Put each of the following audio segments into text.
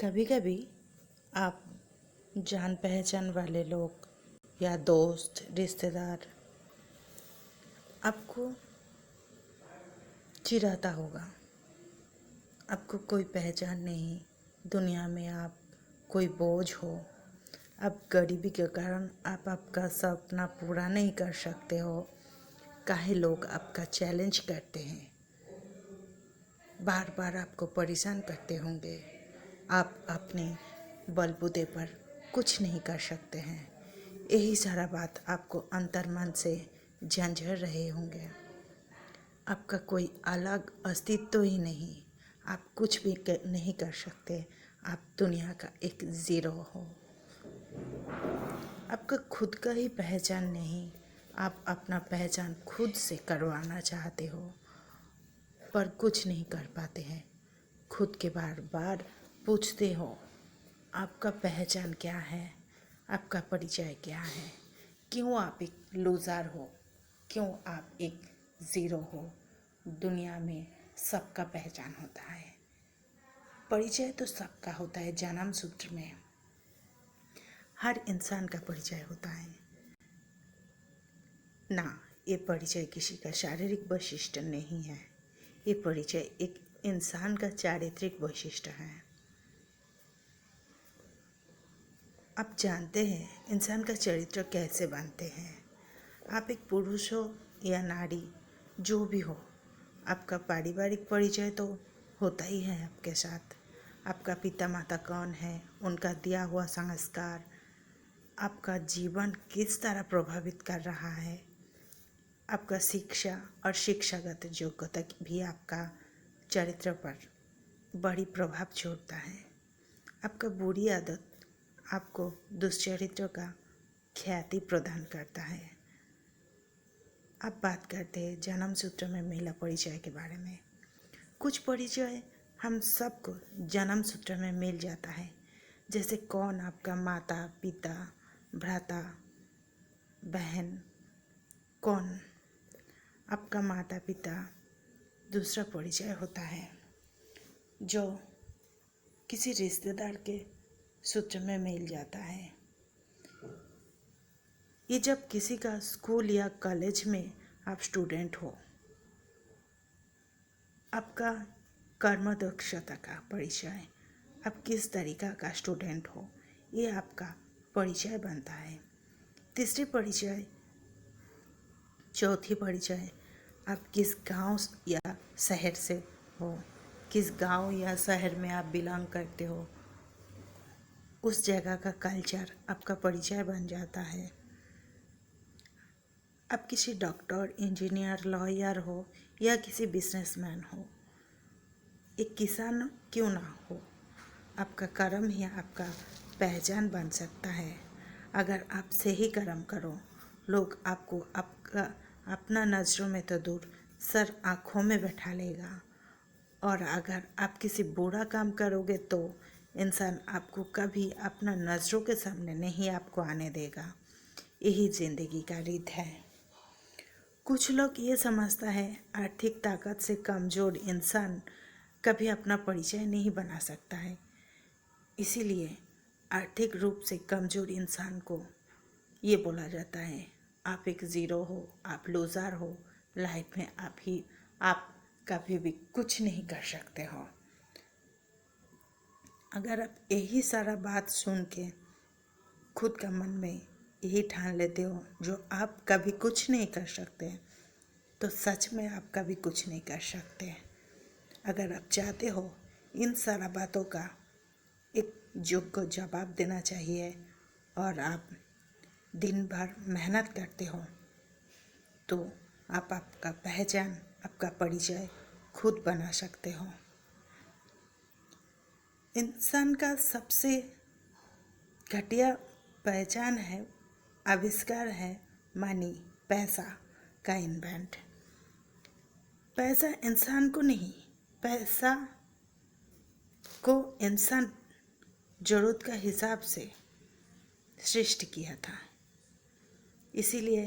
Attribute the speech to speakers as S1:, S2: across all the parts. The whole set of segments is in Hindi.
S1: कभी कभी आप जान पहचान वाले लोग या दोस्त रिश्तेदार आपको चिढ़ाता होगा। आपको कोई पहचान नहीं, दुनिया में आप कोई बोझ हो। आप गरीबी के कारण आप आपका सपना पूरा नहीं कर सकते हो। काहे लोग आपका चैलेंज करते हैं, बार बार आपको परेशान करते होंगे। आप अपने बलबूते पर कुछ नहीं कर सकते हैं। यही सारा बात आपको अंतर्मन से झंझर रहे होंगे। आपका कोई अलग अस्तित्व ही नहीं, आप कुछ भी नहीं कर सकते। आप दुनिया का एक ज़ीरो हो। आपका खुद का ही पहचान नहीं, आप अपना पहचान खुद से करवाना चाहते हो पर कुछ नहीं कर पाते हैं। खुद के बार बार पूछते हो आपका पहचान क्या है, आपका परिचय क्या है, क्यों आप एक लूज़र हो, क्यों आप एक ज़ीरो हो। दुनिया में सबका पहचान होता है, परिचय तो सबका होता है। जन्म सूत्र में हर इंसान का परिचय होता है ना। ये परिचय किसी का शारीरिक वैशिष्ट नहीं है, ये परिचय एक इंसान का चारित्रिक वैशिष्ट है। आप जानते हैं इंसान का चरित्र कैसे बनते हैं। आप एक पुरुष हो या नारी, जो भी हो, आपका पारिवारिक परिचय तो होता ही है आपके साथ। आपका पिता माता कौन है, उनका दिया हुआ संस्कार आपका जीवन किस तरह प्रभावित कर रहा है। आपका शिक्षा और शिक्षागत योग्यता भी आपका चरित्र पर बड़ी प्रभाव छोड़ता है। आपका बुरी आदत आपको दुष्चरित्र का ख्याति प्रदान करता है। आप बात करते हैं जन्म सूत्र में महिला परिचय के बारे में। कुछ परिचय हम सबको जन्म सूत्र में मिल जाता है, जैसे कौन आपका माता पिता भ्राता बहन, कौन आपका माता पिता। दूसरा परिचय होता है जो किसी रिश्तेदार के सूत्र में मिल जाता है। ये जब किसी का स्कूल या कॉलेज में आप स्टूडेंट हो, आपका कर्म दक्षता का परिचय, आप किस तरीका का स्टूडेंट हो, ये आपका परिचय बनता है। तीसरी परिचय, चौथी परिचय, आप किस गांव या शहर से हो, किस गांव या शहर में आप बिलोंग करते हो, उस जगह का कल्चर आपका परिचय बन जाता है। आप किसी डॉक्टर इंजीनियर लॉयर हो या किसी बिजनेसमैन हो, एक किसान क्यों ना हो, आपका कर्म ही आपका पहचान बन सकता है। अगर आप सही कर्म करो, लोग आपको आपका अपना नज़रों में तो दूर सर आँखों में बैठा लेगा। और अगर आप किसी बुरा काम करोगे तो इंसान आपको कभी अपना नज़रों के सामने नहीं आपको आने देगा। यही ज़िंदगी का रीत है। कुछ लोग ये समझता है आर्थिक ताकत से कमज़ोर इंसान कभी अपना परिचय नहीं बना सकता है, इसीलिए आर्थिक रूप से कमज़ोर इंसान को ये बोला जाता है आप एक ज़ीरो हो, आप लूज़र हो, लाइफ में आप कभी भी कुछ नहीं कर सकते हो। अगर आप यही सारा बात सुन के खुद का मन में यही ठान लेते हो जो आप कभी कुछ नहीं कर सकते, तो सच में आप कभी कुछ नहीं कर सकते। अगर आप चाहते हो इन सारा बातों का एक योग्य जवाब देना चाहिए और आप दिन भर मेहनत करते हो, तो आप आपका पहचान, आपका परिचय खुद बना सकते हो। इंसान का सबसे घटिया पहचान है, आविष्कार है मनी, पैसा का इन्वेंट। पैसा इंसान को नहीं, पैसा को इंसान ज़रूरत का हिसाब से सृष्टि किया था, इसीलिए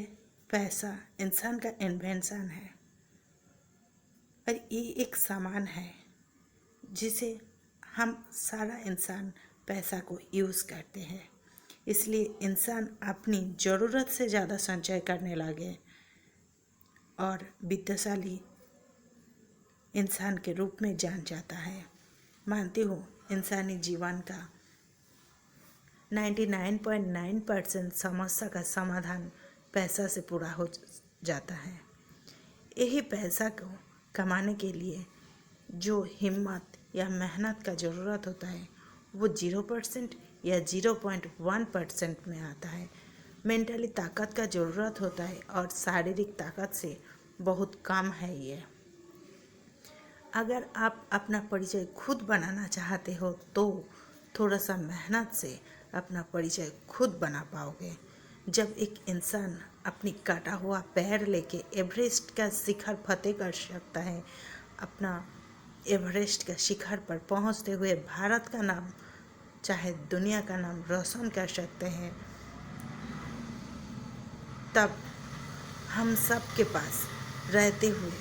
S1: पैसा इंसान का इन्वेंशन है। और ये एक सामान है जिसे हम सारा इंसान पैसा को यूज़ करते हैं, इसलिए इंसान अपनी ज़रूरत से ज़्यादा संचय करने लगे और वित्तशाली इंसान के रूप में जान जाता है। मानती हूँ इंसानी जीवन का 99.9% समस्या का समाधान पैसा से पूरा हो जाता है। यही पैसा को कमाने के लिए जो हिम्मत या मेहनत का ज़रूरत होता है वो 0% या 0.1% में आता है। मेंटली ताकत का ज़रूरत होता है और शारीरिक ताकत से बहुत कम है ये। अगर आप अपना परिचय खुद बनाना चाहते हो तो थोड़ा सा मेहनत से अपना परिचय खुद बना पाओगे। जब एक इंसान अपनी काटा हुआ पैर लेके एवरेस्ट का शिखर फतेह कर सकता है, अपना एवरेस्ट का शिखर पर पहुंचते हुए भारत का नाम चाहे दुनिया का नाम रोशन कर सकते हैं, तब हम सब के पास रहते हुए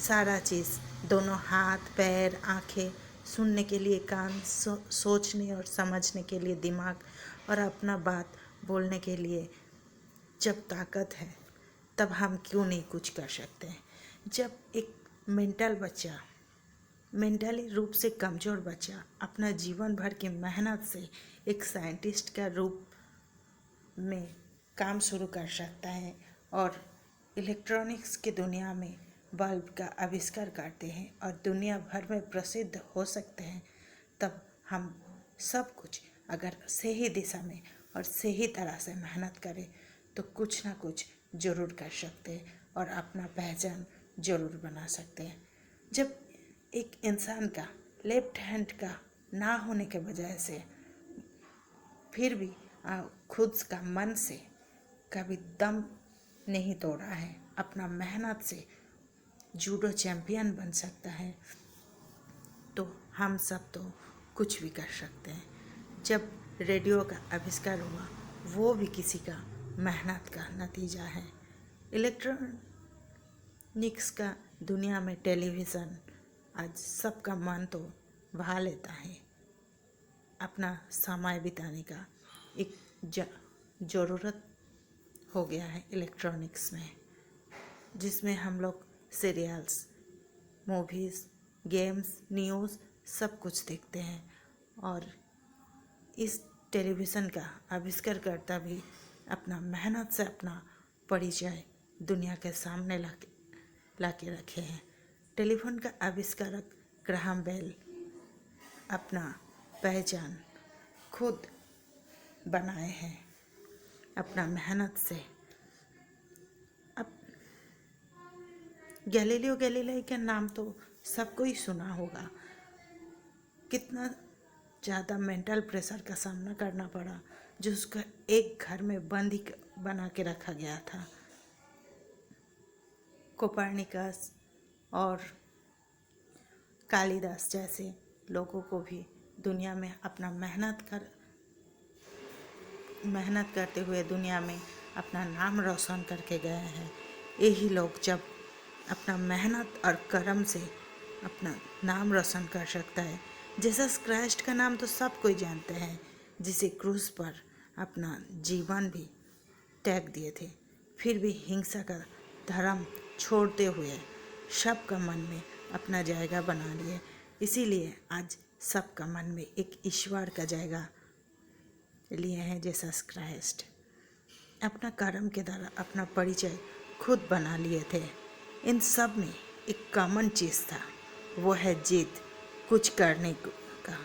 S1: सारा चीज़, दोनों हाथ पैर आँखें, सुनने के लिए कान, सोचने और समझने के लिए दिमाग और अपना बात बोलने के लिए जब ताकत है, तब हम क्यों नहीं कुछ कर सकते हैं। जब एक मेंटली रूप से कमज़ोर बच्चा अपना जीवन भर की मेहनत से एक साइंटिस्ट का रूप में काम शुरू कर सकता है और इलेक्ट्रॉनिक्स की दुनिया में बल्ब का आविष्कार करते हैं और दुनिया भर में प्रसिद्ध हो सकते हैं, तब हम सब कुछ अगर सही दिशा में और सही तरह से मेहनत करें तो कुछ ना कुछ ज़रूर कर सकते हैं और अपना पहचान ज़रूर बना सकते हैं। जब एक इंसान का लेफ्ट हैंड का ना होने के वजह से फिर भी खुद का मन से कभी दम नहीं तोड़ा है, अपना मेहनत से जूडो चैम्पियन बन सकता है, तो हम सब तो कुछ भी कर सकते हैं। जब रेडियो का आविष्कार हुआ वो भी किसी का मेहनत का नतीजा है। इलेक्ट्रॉनिक्स का दुनिया में टेलीविज़न आज सबका मन तो भा लेता है। अपना समय बिताने का एक ज़रूरत हो गया है इलेक्ट्रॉनिक्स में, जिसमें हम लोग सीरियल्स, मूवीज़, गेम्स, न्यूज़ सब कुछ देखते हैं। और इस टेलीविज़न का आविष्कार करता भी अपना मेहनत से अपना परिचय दुनिया के सामने ला के रखे हैं। टेलीफोन का आविष्कारक ग्राहम बेल अपना पहचान खुद बनाए हैं अपना मेहनत से। अब गैलीलियो गैलीलाई का नाम तो सबको ही सुना होगा। कितना ज़्यादा मेंटल प्रेशर का सामना करना पड़ा, जो उसका एक घर में बंद ही बना के रखा गया था। कोपर्निकस और कालिदास जैसे लोगों को भी दुनिया में अपना मेहनत करते हुए दुनिया में अपना नाम रोशन करके गए हैं। यही लोग जब अपना मेहनत और कर्म से अपना नाम रोशन कर सकता है। जीसस क्राइस्ट का नाम तो सब कोई जानते हैं, जिसे क्रूस पर अपना जीवन भी त्याग दिए थे, फिर भी हिंसा का धर्म छोड़ते हुए सबका मन में अपना जायगा बना लिए। इसीलिए आज सबका मन में एक ईश्वर का जायगा लिए हैं जीसस क्राइस्ट। अपना कर्म के द्वारा अपना परिचय खुद बना लिए थे। इन सब में एक कॉमन चीज़ था, वो है जिद, कुछ करने का,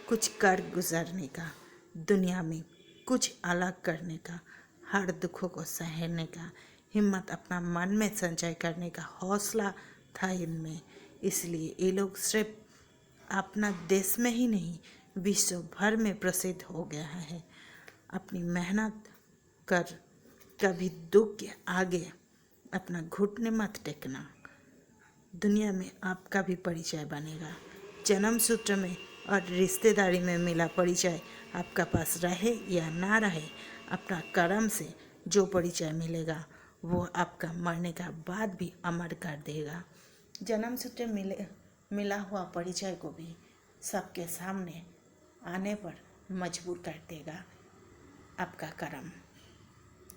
S1: कुछ कर गुजरने का, दुनिया में कुछ अलग करने का, हर दुखों को सहने का हिम्मत, अपना मन में संचय करने का हौसला था इनमें। इसलिए ये लोग सिर्फ अपना देश में ही नहीं विश्व भर में प्रसिद्ध हो गया है। अपनी मेहनत कर कभी दुख के आगे अपना घुटने मत टेकना, दुनिया में आपका भी परिचय बनेगा। जन्म सूत्र में और रिश्तेदारी में मिला परिचय आपका पास रहे या ना रहे, अपना कर्म से जो परिचय मिलेगा वो आपका मरने का बाद भी अमर कर देगा। जन्म सूत्र मिला हुआ परिचय को भी सबके सामने आने पर मजबूर कर देगा आपका कर्म।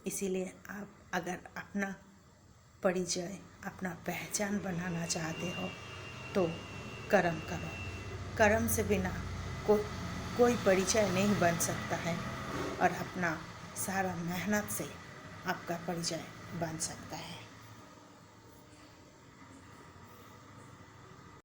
S1: इसीलिए आप अगर अपना परिचय, अपना पहचान बनाना चाहते हो तो कर्म करो। कर्म से बिना कोई परिचय नहीं बन सकता है और अपना सारा मेहनत से आपका परिचय बन सकता है।